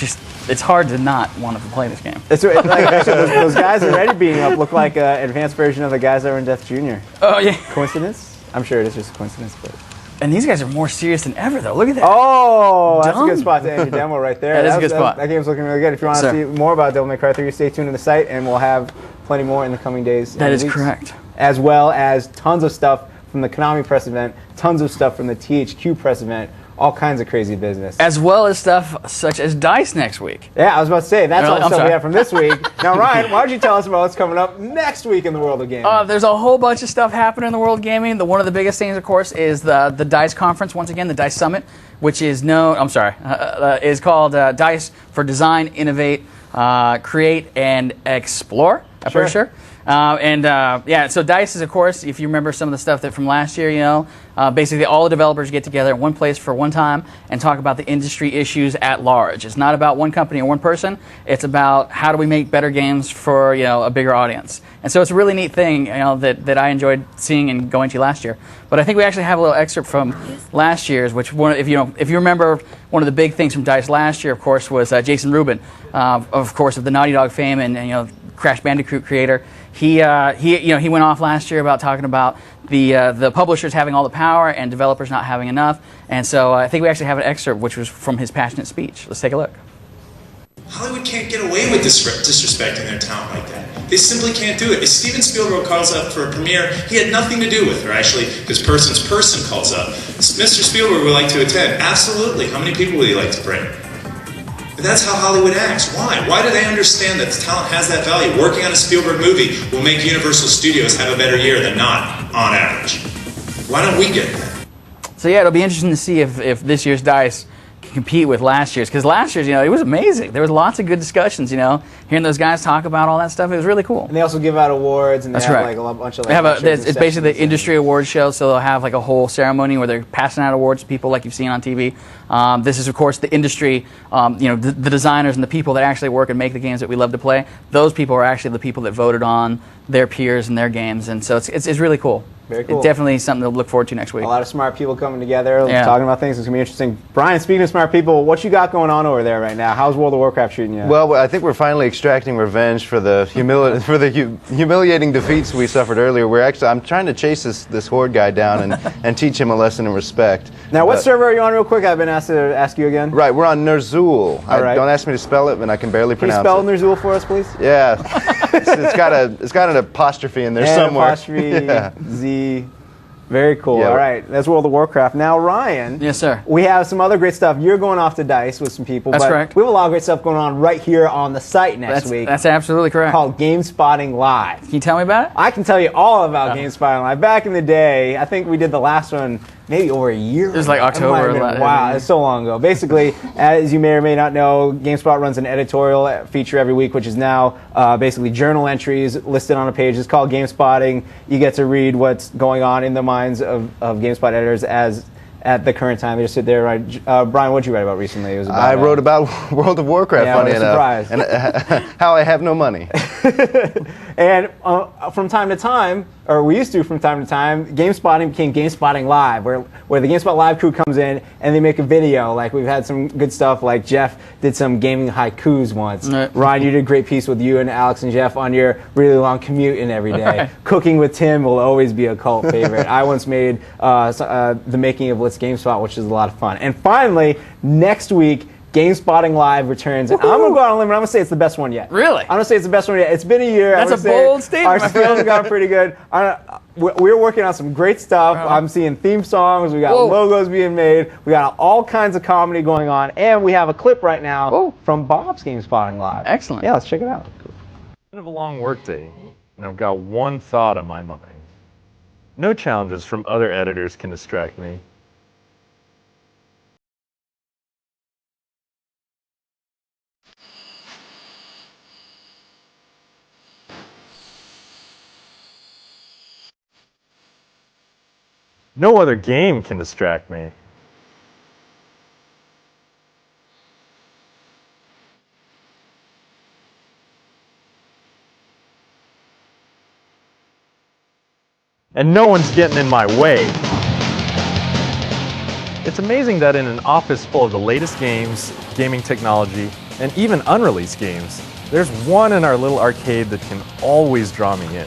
it's hard to not want to play this game. It's like, actually, those guys already beating up look like an advanced version of the guys that were in Death Jr. Oh yeah. Coincidence? I'm sure it is just a coincidence, but. And these guys are more serious than ever, though. Look at that. Oh, that's a good spot to end your demo right there. That is a good spot. That game's looking really good. If you want to see more about Devil May Cry 3, stay tuned to the site, and we'll have plenty more in the coming days. That is correct. As well as tons of stuff from the Konami press event, tons of stuff from the THQ press event, all kinds of crazy business. As well as stuff such as DICE next week. Yeah, I was about to say, that's all the I'm stuff sorry. we have from this week. Now, Ryan, why don't you tell us about what's coming up next week in the world of gaming? There's a whole bunch of stuff happening in the world of gaming. One of the biggest things, of course, is the DICE conference, once again, the DICE Summit, which is is called DICE for Design, Innovate, Create, and Explore. I'm pretty sure. So DICE is, of course, if you remember some of the stuff that from last year, basically all the developers get together in one place for one time and talk about the industry issues at large. It's not about one company or one person. It's about how do we make better games for a bigger audience. And so it's a really neat thing, that I enjoyed seeing and going to last year. But I think we actually have a little excerpt from last year's, which if you remember, one of the big things from DICE last year, of course, was Jason Rubin, of course, of the Naughty Dog fame and Crash Bandicoot creator. He went off last year about talking about the publishers having all the power and developers not having enough. And so I think we actually have an excerpt which was from his passionate speech. Let's take a look. Hollywood can't get away with disrespecting their talent like that. They simply can't do it. If Steven Spielberg calls up for a premiere, he had nothing to do with it, or actually, this person's person calls up. Mr. Spielberg would like to attend. Absolutely. How many people would he like to bring? But that's how Hollywood acts. Why? Why do they understand that talent has that value? Working on a Spielberg movie will make Universal Studios have a better year than not, on average. Why don't we get that? So yeah, it'll be interesting to see if this year's DICE can compete with last year's, because last year's, it was amazing. There was lots of good discussions, hearing those guys talk about all that stuff. It was really cool. And they also give out awards, and they have right. like a bunch of they have it's basically the industry awards show, so they'll have like a whole ceremony where they're passing out awards to people like you've seen on TV. This is, of course, the industry, the designers and the people that actually work and make the games that we love to play. Those people are actually the people that voted on their peers and their games, and so it's really cool. Very cool. It's definitely something to look forward to next week. A lot of smart people coming together, Yeah. talking about things. It's going to be interesting. Brian, speaking of smart people, what you got going on over there right now? How's World of Warcraft treating you? Well, I think we're finally extracting revenge for the humiliating defeats we suffered earlier. I'm trying to chase this horde guy down and teach him a lesson in respect. Now, what server are you on real quick? I've been asked to ask you again. Right, we're on Ner'zhul. right. Don't ask me to spell it, and I can barely Can you pronounce spell it. Ner'zhul for us, please? Yeah, it's got an apostrophe in there somewhere. Apostrophe, Yeah. Z. Very cool. Yeah. All right, that's World of Warcraft. Now, Ryan. Yes, sir. We have some other great stuff. You're going off to DICE with some people. That's but correct. We have a lot of great stuff going on right here on the site next week. That's absolutely correct. Called GameSpotting Live. Can you tell me about it? I can tell you all about GameSpotting Live. Back in the day, I think we did the last one maybe over a year ago. It was like October. Wow, it's so long ago. Basically, as you may or may not know, GameSpot runs an editorial feature every week, which is now basically journal entries listed on a page. It's called GameSpotting. You get to read what's going on in the minds of GameSpot editors at the current time. They just sit there. Right? Brian, what did you write about recently? It was about, I wrote about World of Warcraft, funny enough. Surprise. And how I have no money. And from time to time, or we used to from time to time, GameSpotting became GameSpotting Live, where the GameSpot Live crew comes in and they make a video. Like, we've had some good stuff, like Jeff did some gaming haikus once. Right. Ryan, you did a great piece with you and Alex and Jeff on your really long commute in every day. Right. Cooking with Tim will always be a cult favorite. I once made the making of Let's GameSpot, which is a lot of fun. And finally, next week, GameSpotting Live returns. And I'm going to go out on a limb and I'm going to say it's the best one yet. Really? I'm going to say it's the best one yet. It's been a year. That's a bold statement, Our my skills friend. have gotten pretty good. We're working on some great stuff. Wow. I'm seeing theme songs. We got Whoa. logos being made. We got all kinds of comedy going on. And we have a clip right now Whoa. from Bob's GameSpotting Live. Excellent. Yeah, let's check it out. End of a long workday, and I've got one thought on my mind. No challenges from other editors can distract me. No other game can distract me. And no one's getting in my way. It's amazing that in an office full of the latest games, gaming technology, and even unreleased games, there's one in our little arcade that can always draw me in.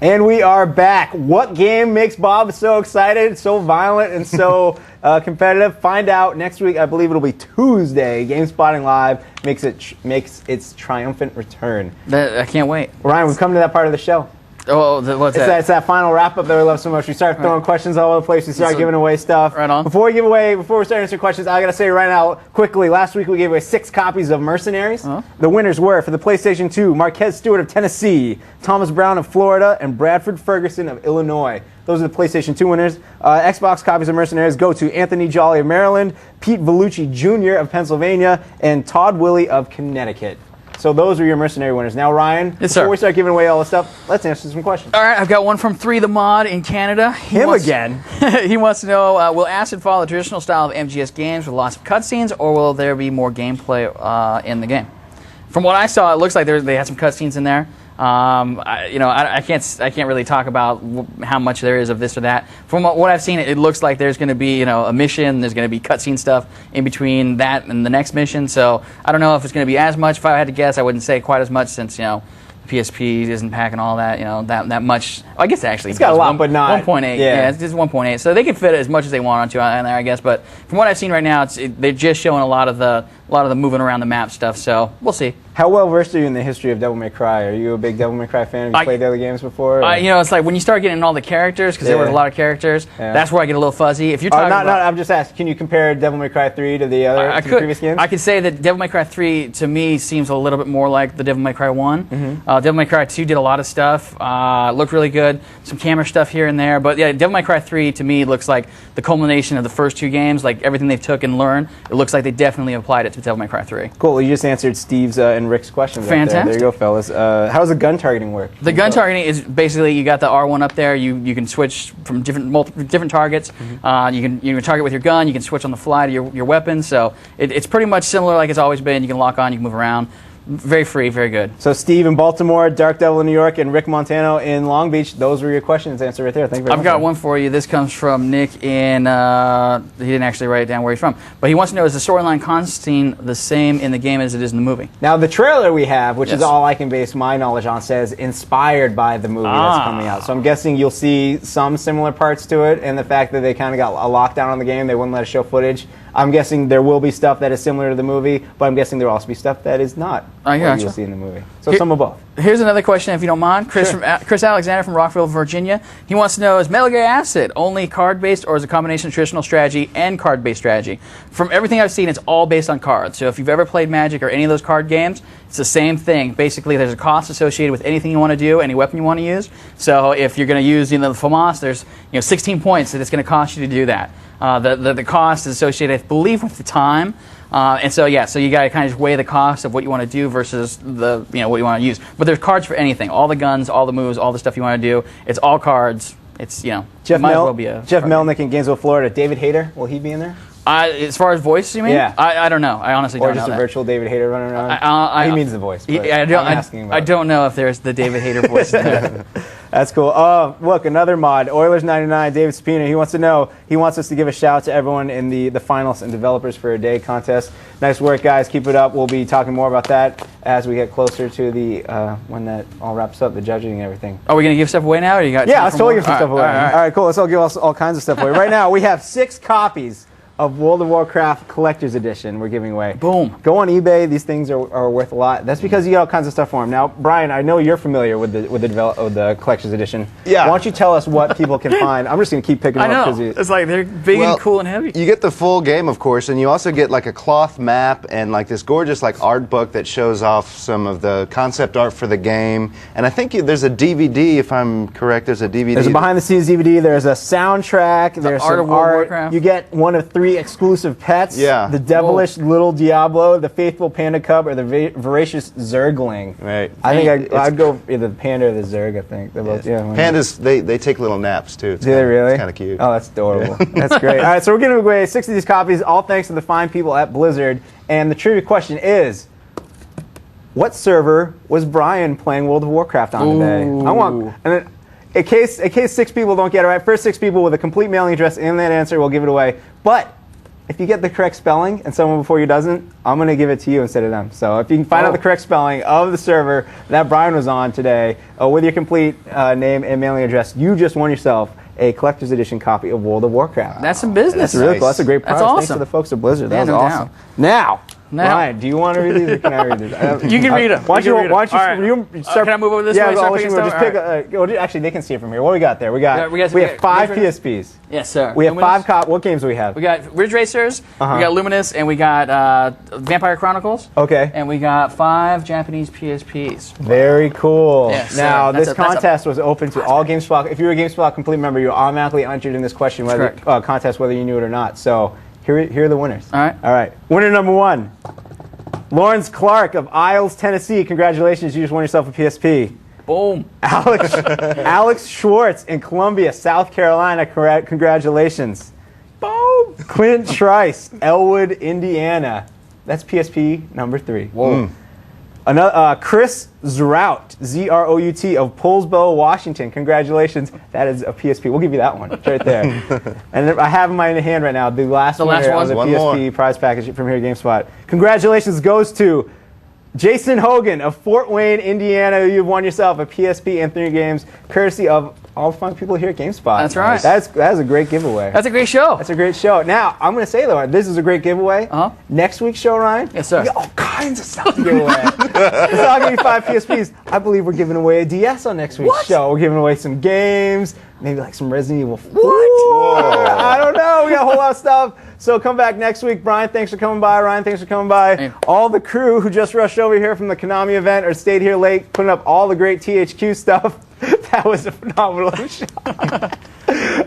And we are back. What game makes Bob so excited, so violent, and so competitive? Find out next week. I believe it'll be Tuesday. GameSpotting Live makes its triumphant return. I can't wait. Ryan, we've come to that part of the show. Oh, what's that? It's that final wrap up that we love so much. We start throwing questions all over the place. We start giving away stuff. Right on. Before we start answering questions, I gotta say right now, quickly. Last week we gave away 6 copies of Mercenaries. The winners were for the PlayStation 2, Marquez Stewart of Tennessee, Thomas Brown of Florida, and Bradford Ferguson of Illinois. Those are the PlayStation 2 winners. Xbox copies of Mercenaries go to Anthony Jolly of Maryland, Pete Vellucci Jr. of Pennsylvania, and Todd Willie of Connecticut. So those are your Mercenary winners. Now, Ryan, before we start giving away all the stuff, let's answer some questions. All right, I've got one from 3 the Mod in Canada. He wants to know, will Acid follow the traditional style of MGS games with lots of cutscenes, or will there be more gameplay in the game? From what I saw, it looks like they had some cutscenes in there. I can't really talk about how much there is of this or that. From what I've seen, it looks like there's going to be a mission. There's going to be cutscene stuff in between that and the next mission. So I don't know if it's going to be as much. If I had to guess, I wouldn't say quite as much since PSP isn't packing all that that much. Well, I guess actually it's got a lot, but not 1.8. Yeah, it's just 1.8. So they can fit as much as they want onto in there, I guess. But from what I've seen right now, they're just showing a lot of the moving around the map stuff. So we'll see. How well versed are you in the history of Devil May Cry? Are you a big Devil May Cry fan? Have you played the other games before? It's like when you start getting all the characters, because there was a lot of characters. Yeah. That's where I get a little fuzzy. If you're talking I'm just asking. Can you compare Devil May Cry 3 to the other previous games? I could say that Devil May Cry 3 to me seems a little bit more like the Devil May Cry 1. Devil May Cry 2 did a lot of stuff. Looked really good. Some camera stuff here and there. But yeah, Devil May Cry 3 to me looks like the culmination of the first 2 games. Like everything they've took and learned, it looks like they definitely applied it to Devil May Cry 3. Cool. Well, you just answered Steve's and Rick's questions. Fantastic. There you go, fellas. How does the gun targeting work? The gun targeting is basically you got the R1 up there. You can switch from different targets. You can target with your gun. You can switch on the fly to your weapon. So it's pretty much similar like it's always been. You can lock on. You can move around. Very free, very good. So Steve in Baltimore, Dark Devil in New York, and Rick Montano in Long Beach. Those were your questions answered right there. Thank you very much. I've got one for you. This comes from Nick in, he didn't actually write it down where he's from, but he wants to know, is the storyline Constantine the same in the game as it is in the movie? Now the trailer we have, which is all I can base my knowledge on, says inspired by the movie that's coming out. So I'm guessing you'll see some similar parts to it, and the fact that they kind of got a lockdown on the game, they wouldn't let us show footage. I'm guessing there will be stuff that is similar to the movie, but I'm guessing there will also be stuff that is not what you'll see in the movie. So some of both. Here's another question, if you don't mind. Chris Alexander from Rockville, Virginia. He wants to know, is Metal Gear Acid only card-based, or is it a combination of traditional strategy and card-based strategy? From everything I've seen, it's all based on cards. So if you've ever played Magic or any of those card games, it's the same thing. Basically, there's a cost associated with anything you want to do, any weapon you want to use. So if you're going to use the FAMAS, there's 16 points that it's going to cost you to do that. The cost is associated, I believe, with the time. And so you got to kind of just weigh the cost of what you want to do versus what you want to use. But there's cards for anything. All the guns, all the moves, all the stuff you want to do. It's all cards. It's, Jeff Melnick in Gainesville, Florida. David Hayter, will he be in there? As far as voice, you mean? Yeah. I don't know. I honestly don't know. Or just a virtual David Hayter running around? He means the voice. I don't know if there's the David Hayter voice in there. That's cool. Look, another mod, Oilers99, David Spina. He wants us to give a shout out to everyone in the finalists and developers for a day contest. Nice work, guys. Keep it up. We'll be talking more about that as we get closer to the when that all wraps up, the judging and everything. Are we going to give stuff away now? Or you got let's totally give some stuff away. All right, cool. Let's all give us all kinds of stuff away. Right now, we have 6 copies of World of Warcraft Collector's Edition we're giving away. Boom. Go on eBay. These things are worth a lot. That's because you get all kinds of stuff for them. Now, Brian, I know you're familiar with the Collector's Edition. Yeah. Why don't you tell us what people can find? I'm just going to keep picking them up. I know. It's like they're big and cool and heavy. You get the full game, of course, and you also get like a cloth map and like this gorgeous art book that shows off some of the concept art for the game. And I think there's a DVD, if I'm correct. There's a DVD. There's a behind-the-scenes DVD. There's a soundtrack. There's some art. You get one of 3 exclusive pets. Yeah. The devilish little Diablo, the faithful panda cub, or the voracious Zergling. Right. I think I'd go either the panda or the Zerg, I think. They're both, Pandas, they take little naps, too. Do they really? It's kind of cute. Oh, that's adorable. That's great. All right, so we're giving away 6 of these copies, all thanks to the fine people at Blizzard. And the trivia question is, what server was Brian playing World of Warcraft on today? In case 6 people don't get it right, first 6 people with a complete mailing address and that answer will give it away. But if you get the correct spelling and someone before you doesn't, I'm going to give it to you instead of them. So if you can find out the correct spelling of the server that Brian was on today with your complete name and mailing address, you just won yourself a collector's edition copy of World of Warcraft. That's some business. That's really cool. That's a great prize. That's awesome. Thanks to the folks at Blizzard. That was awesome. Now, Now. Ryan, do you want to read these or can I read these? You can read them. Why don't you start? Can I move over this way? Yeah, Start I'll picking just stuff? pick. Actually, they can see it from here. What do we got there? We have we 5 got- PSPs. Yes, sir. We have 5 What games do we have? We got Ridge Racers, we got Luminous, and we got Vampire Chronicles. Okay. And we got 5 Japanese PSPs. Very cool. Yes, now, sir. this contest was open to all GameSpot. If you were a GameSpot complete member, you're automatically entered in this question, contest, whether you knew it or not. So here are the winners. All right. All right. Winner number 1, Lawrence Clark of Isles, Tennessee. Congratulations, you just won yourself a PSP. Boom. Alex Schwartz in Columbia, South Carolina. Congratulations. Boom. Clint Trice, Elwood, Indiana. That's PSP number 3. Whoa. Another Chris Zrout, Z-R-O-U-T of Poulsbo, Washington. Congratulations. That is a PSP. We'll give you that one. It's right there. And I have in my hand right now the last one of the PSP prize package from here at GameSpot. Congratulations goes to Jason Hogan of Fort Wayne, Indiana. You've won yourself a PSP and 3 games, courtesy of all the fun people here at GameSpot. That's right. That is a great giveaway. That's a great show. That's a great show. Now, I'm going to say, though, this is a great giveaway. Next week's show, Ryan, yes, sir. we got all kinds of stuff to give away. It's not going to be 5 PSPs. I believe we're giving away a DS on next week's show. We're giving away some games, maybe like some Resident Evil 4. I don't know. We got a whole lot of stuff. So come back next week. Brian, thanks for coming by. Ryan, thanks for coming by. Hey. All the crew who just rushed over here from the Konami event or stayed here late, putting up all the great THQ stuff. That was a phenomenal shot.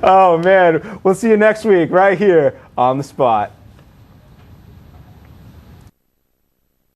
Oh, man. We'll see you next week right here on The Spot.